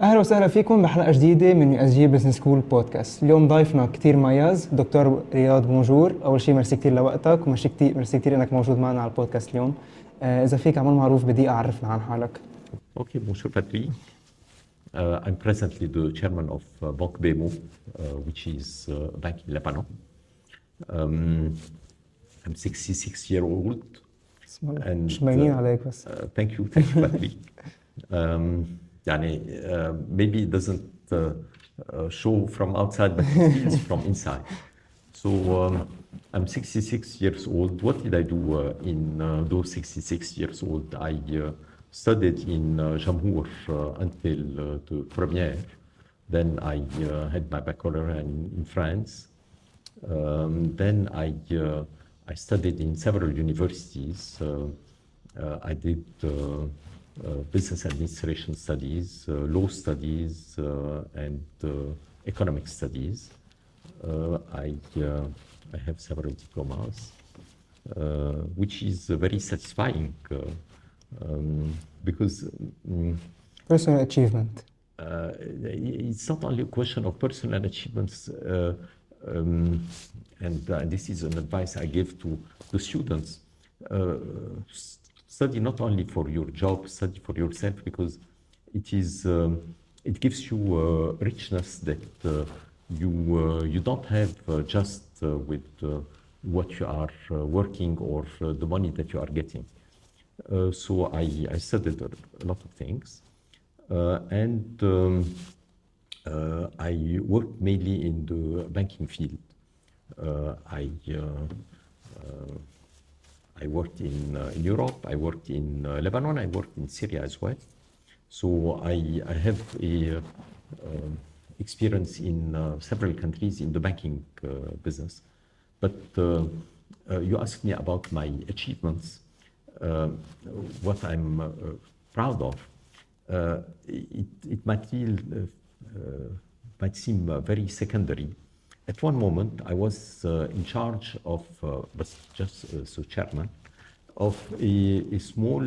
أهلا وسهلا فيكم بحلقة جديدة من USJ Business School بودكاست. اليوم ضيفنا كتير مميز دكتور رياض بونجور. أول شيء ميرسي كتير لوقتك وميرسي كتير إنك موجود معنا على البودكاست اليوم. إذا فيك عمل معروف بدي أعرفنا عن حالك. Okay, bonjour Patrick. I'm presently the chairman of Banque BEMO, which is a bank in Lebanon. I'm 66 years old. And مش باينين عليك بس. Thank you Patrick. Maybe it doesn't show from outside, but it feels from inside. So I'm 66 years old. What did I do in those 66 years old? I studied in Jamhour until the première. Then I had my baccalaureate in France. Then I studied in several universities. I did business administration studies, law studies, and economic studies. I have several diplomas, which is very satisfying because personal achievement. It's not only a question of personal achievements, and this is an advice I give to the students. Study not only for your job, study for yourself, because it gives you richness that you don't have just with what you are working or the money that you are getting. So I studied a lot of things, and I worked mainly in the banking field. I worked in Europe, I worked in Lebanon, I worked in Syria as well. So I have a experience in several countries in the banking business. But you asked me about my achievements, what I'm proud of. It might seem very secondary. At one moment, I was in charge of, but just as chairman, of a small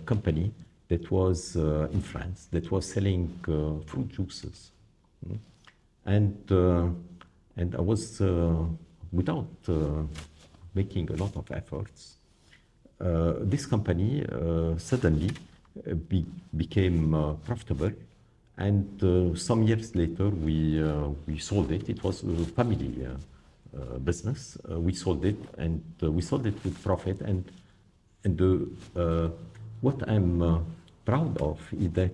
company that was in France that was selling fruit juices, and I was without making a lot of efforts. This company suddenly became profitable. And some years later, we sold it. It was a family business. We sold it, and we sold it with profit. And what I'm proud of is that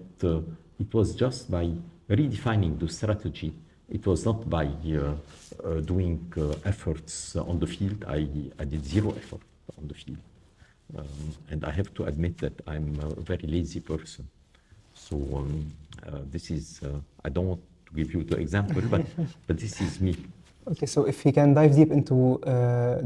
it was just by redefining the strategy. It was not by doing efforts on the field. I did zero effort on the field, and I have to admit that I'm a very lazy person. So this is, I don't want to give you the example, but this is me. Okay, so if we can dive deep into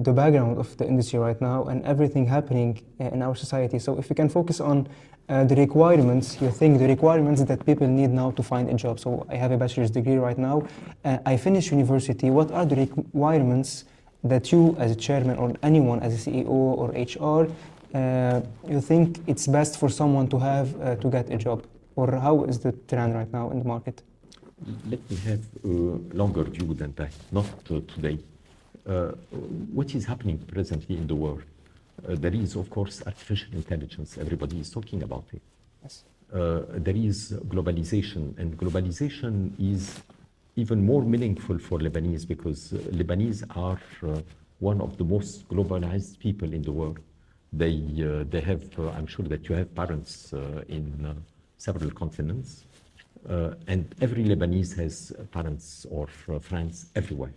the background of the industry right now and everything happening in our society. So if we can focus on the requirements, you think the requirements that people need now to find a job. So I have a bachelor's degree right now. I finished university. What are the requirements that you as a chairman or anyone as a CEO or HR, you think it's best for someone to have to get a job? Or how is the trend right now in the market? Let me have a longer view than that, not today. What is happening presently in the world? There is, of course, artificial intelligence. Everybody is talking about it. Yes. There is globalization, and globalization is even more meaningful for Lebanese because Lebanese are one of the most globalized people in the world. They have, I'm sure that you have parents in several continents, and every Lebanese has parents or friends everywhere.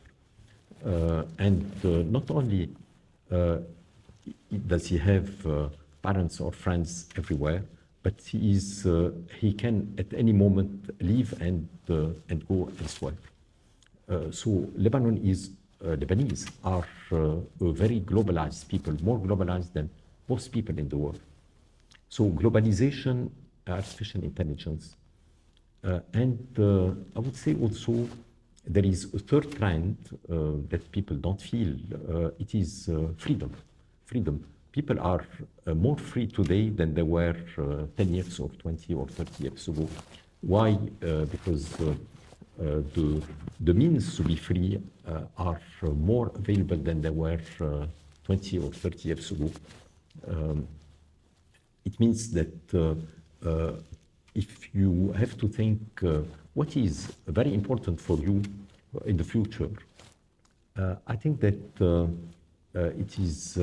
And not only does he have parents or friends everywhere, but he can at any moment leave and go elsewhere. So Lebanese are a very globalized people, more globalized than most people in the world. So globalization, artificial intelligence, and I would say also there is a third trend that people don't feel. It is freedom. People are more free today than they were 10 years or 20 or 30 years ago. Why? Because the means to be free are more available than they were 20 or 30 years ago. It means that if you have to think what is very important for you in the future, I think that it is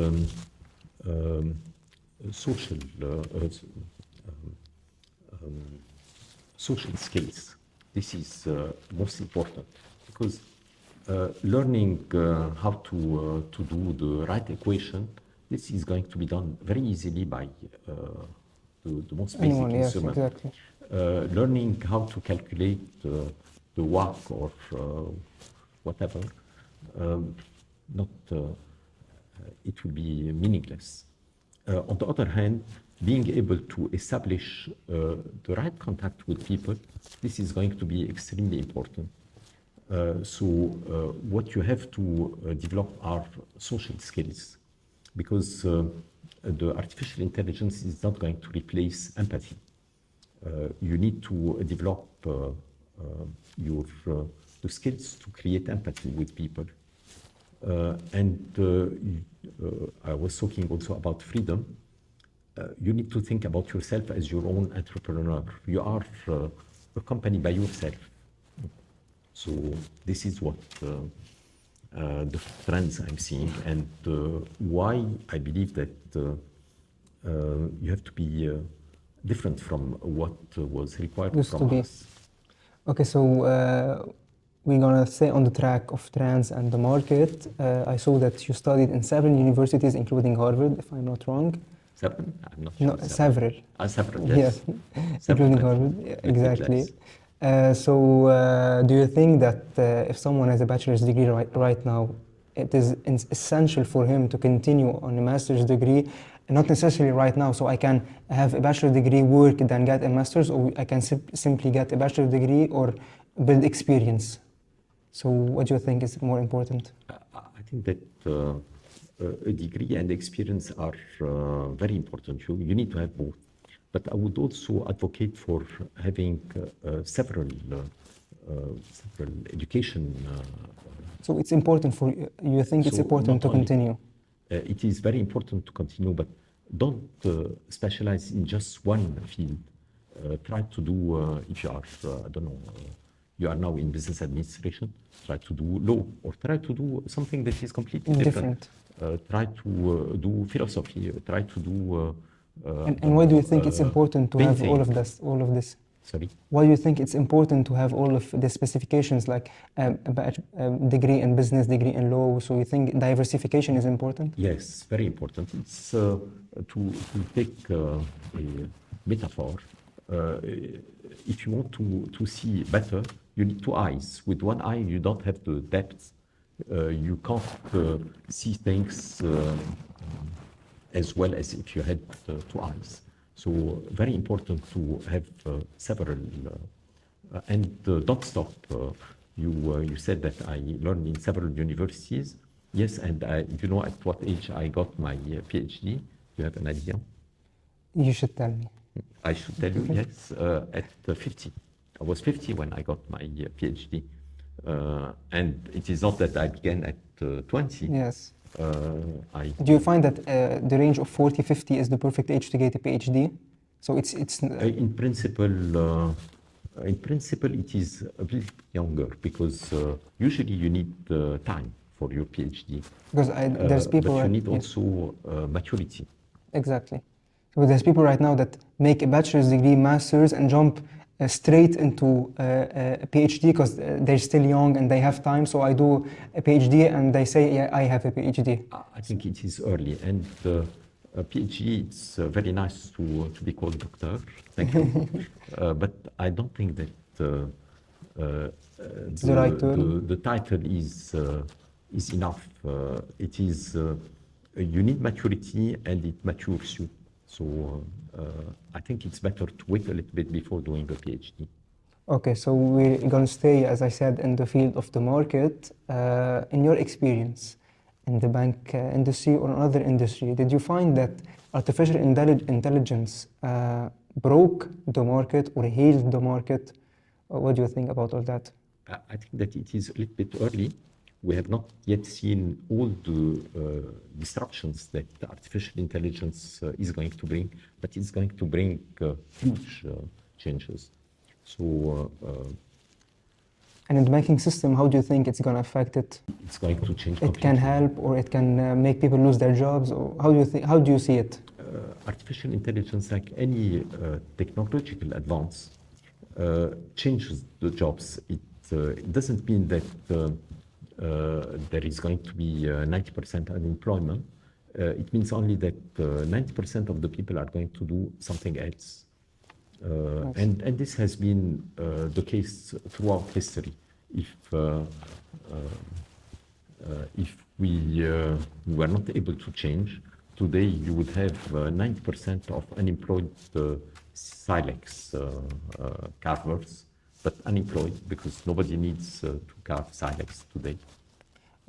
social social skills. This is most important because learning how to do the right equation, this is going to be done very easily by the most basic Anyone, yes, instrument. exactly. Learning how to calculate the WACC or whatever, not it will be meaningless. On the other hand, being able to establish the right contact with people, this is going to be extremely important. So what you have to develop are social skills, because the artificial intelligence is not going to replace empathy. You need to develop your the skills to create empathy with people. I was talking also about freedom. You need to think about yourself as your own entrepreneur. You are a company by yourself. So this is what the trends I'm seeing, and why I believe that you have to be different from what was required Used from to be. us. Okay, so we're gonna stay on the track of trends and the market. I saw that you studied in several universities, including Harvard, if I'm not wrong. Seven? I'm not No, sure. several. Several, yes. Yes, Several, including I Harvard. think. Yeah, Little exactly. less. Do you think that if someone has a bachelor's degree right now, it is essential for him to continue on a master's degree? Not necessarily right now, so I can have a bachelor's degree, work, then get a master's, or I can simply get a bachelor's degree or build experience. So what do you think is more important? I think that a degree and experience are very important. You need to have both. But I would also advocate for having several education. So it's important for you. You think it's So important to not only- continue? It is very important to continue, but don't specialize in just one field. Try to do, if you are, I don't know, you are now in business administration, try to do law, or try to do something that is completely different. Try to do philosophy, try to do And why do you think it's important to have all painting. of this? Sorry? Why do you think it's important to have all of the specifications, like a degree in business, degree in law? So you think diversification is important? Yes, very important. It's to take a metaphor. If you want to see better, you need two eyes. With one eye, you don't have the depth. You can't see things as well as if you had two eyes. So very important to have several, and don't stop. You said that I learned in several universities. Yes, and you know at what age I got my PhD? You have an idea? You should tell me. I should tell you, yes, at 50. I was 50 when I got my PhD. And it is not that I began at 20. Yes. Do you find that the range of 40, 50 is the perfect age to get a PhD? So it's in principle, it is a bit younger because usually you need time for your PhD. Because there's people. But you need also maturity. Exactly. So there's people right now that make a bachelor's degree, master's, and jump straight into a PhD because they're still young and they have time. So I do a PhD and they say, yeah, I have a PhD. I think it is early, and a PhD, it's very nice to be called doctor. Thank you. But I don't think that the right term. The title is enough. It is you need maturity, and it matures you. So I think it's better to wait a little bit before doing a PhD. Okay, so we're going to stay, as I said, in the field of the market. In your experience in the bank industry or another industry, did you find that artificial intelligence broke the market or healed the market? What do you think about all that? I think that it is a little bit early. We have not yet seen all the disruptions that artificial intelligence is going to bring, but it's going to bring huge changes. So, And in the banking system, how do you think it's going to affect it? it's going to change It can completely. help, or it can make people lose their jobs, or how do you think? How do you see it? Artificial intelligence, like any technological advance, changes the jobs. It doesn't mean that there is going to be 90% unemployment. It means only that 90% of the people are going to do something else. Nice. And this has been the case throughout history. If we were not able to change, today you would have 90% of unemployed silex carvers, but unemployed because nobody needs to carve silex today.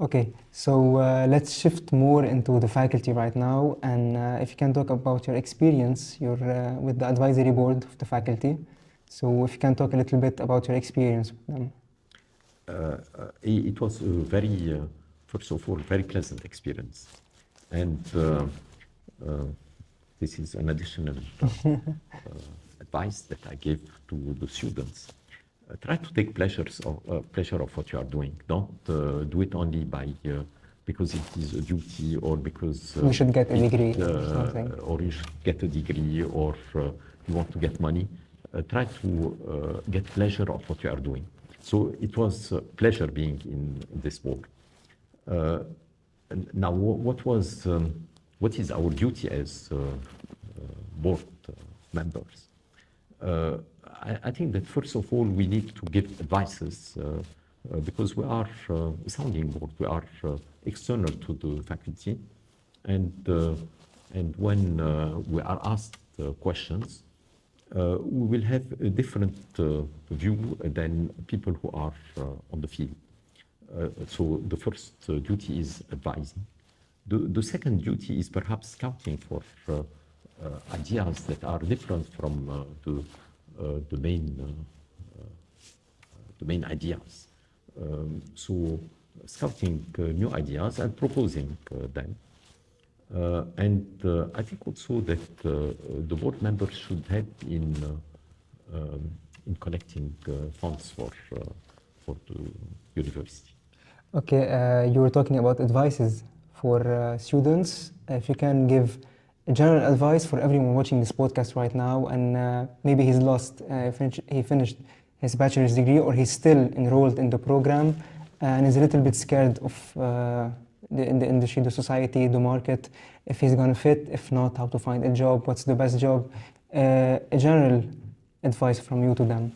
Okay, so let's shift more into the faculty right now, and if you can talk about your experience, with the advisory board of the faculty. So if you can talk a little bit about your experience with them. It was a very, first of all, very pleasant experience. And this is an additional advice that I gave to the students. Try to take pleasure of what you are doing. Don't do it only because it is a duty or because We should get a degree or something. or you should get a degree or you want to get money. Try to get pleasure of what you are doing. So it was a pleasure being in this board. Now, what is our duty as board members? I think that first of all, we need to give advices because we are a sounding board. We are external to the faculty, and when we are asked questions, we will have a different view than people who are on the field. So the first duty is advising. The second duty is perhaps scouting for ideas that are different from the main ideas. So scouting new ideas and proposing them. And I think also that the board members should help in collecting funds for the university. Okay, you were talking about advices for students. If you can give a general advice for everyone watching this podcast right now, and maybe he's lost, he finished his bachelor's degree, or he's still enrolled in the program, and is a little bit scared of in the industry, the society, the market, if he's gonna fit, if not, how to find a job, what's the best job, a general advice from you to them.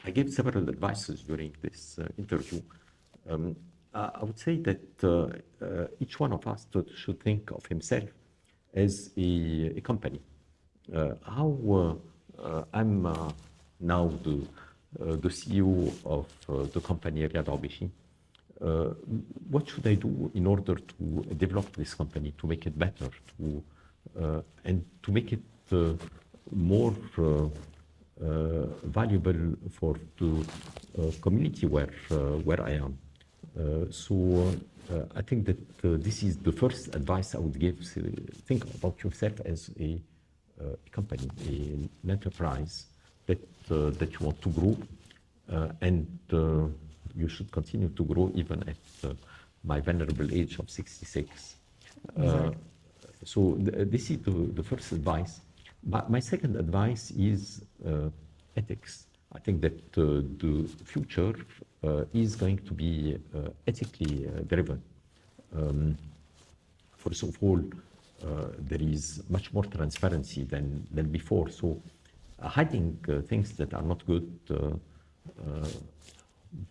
I gave several advices during this interview. I would say that each one of us should think of himself as a company. How I'm now the CEO of the company Riad Obegi. What should I do in order to develop this company, to make it better, and to make it more valuable for the community where I am? So I think that this is the first advice I would give. So think about yourself as a company, an enterprise that you want to grow, and you should continue to grow even at my venerable age of 66. Exactly. So this is the first advice. My second advice is ethics. I think that the future is going to be ethically driven. First of all, there is much more transparency than before. So hiding things that are not good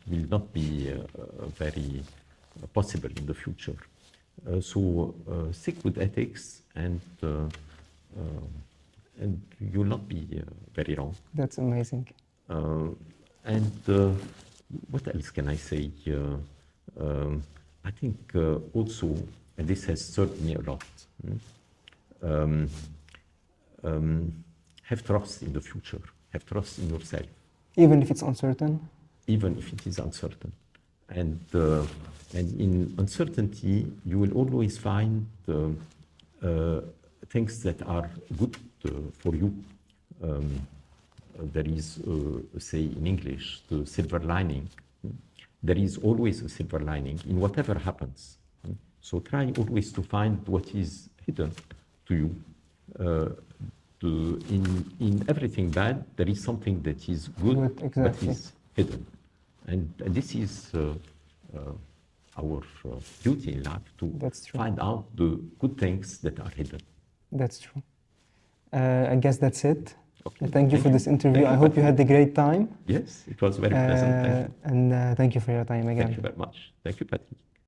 will not be very possible in the future. So stick with ethics, and you'll not be very wrong. That's amazing. And what else can I say? I think also, and this has served me a lot, have trust in the future, have trust in yourself, Even if it's uncertain. even if it is uncertain. And in uncertainty, you will always find things that are good for you. There is, say in English, the silver lining. There is always a silver lining in whatever happens. So try always to find what is hidden to you. In everything bad, there is something that is good, Exactly. but is hidden. And this is our duty in life, to That's true. find out the good things that are hidden. That's true. I guess that's it. Okay. Thank you for this interview. Thank I you, hope you Patrick. had a great time. Yes, it was very pleasant. Thank you. And thank you for your time again. Thank you very much. Thank you, Patrick.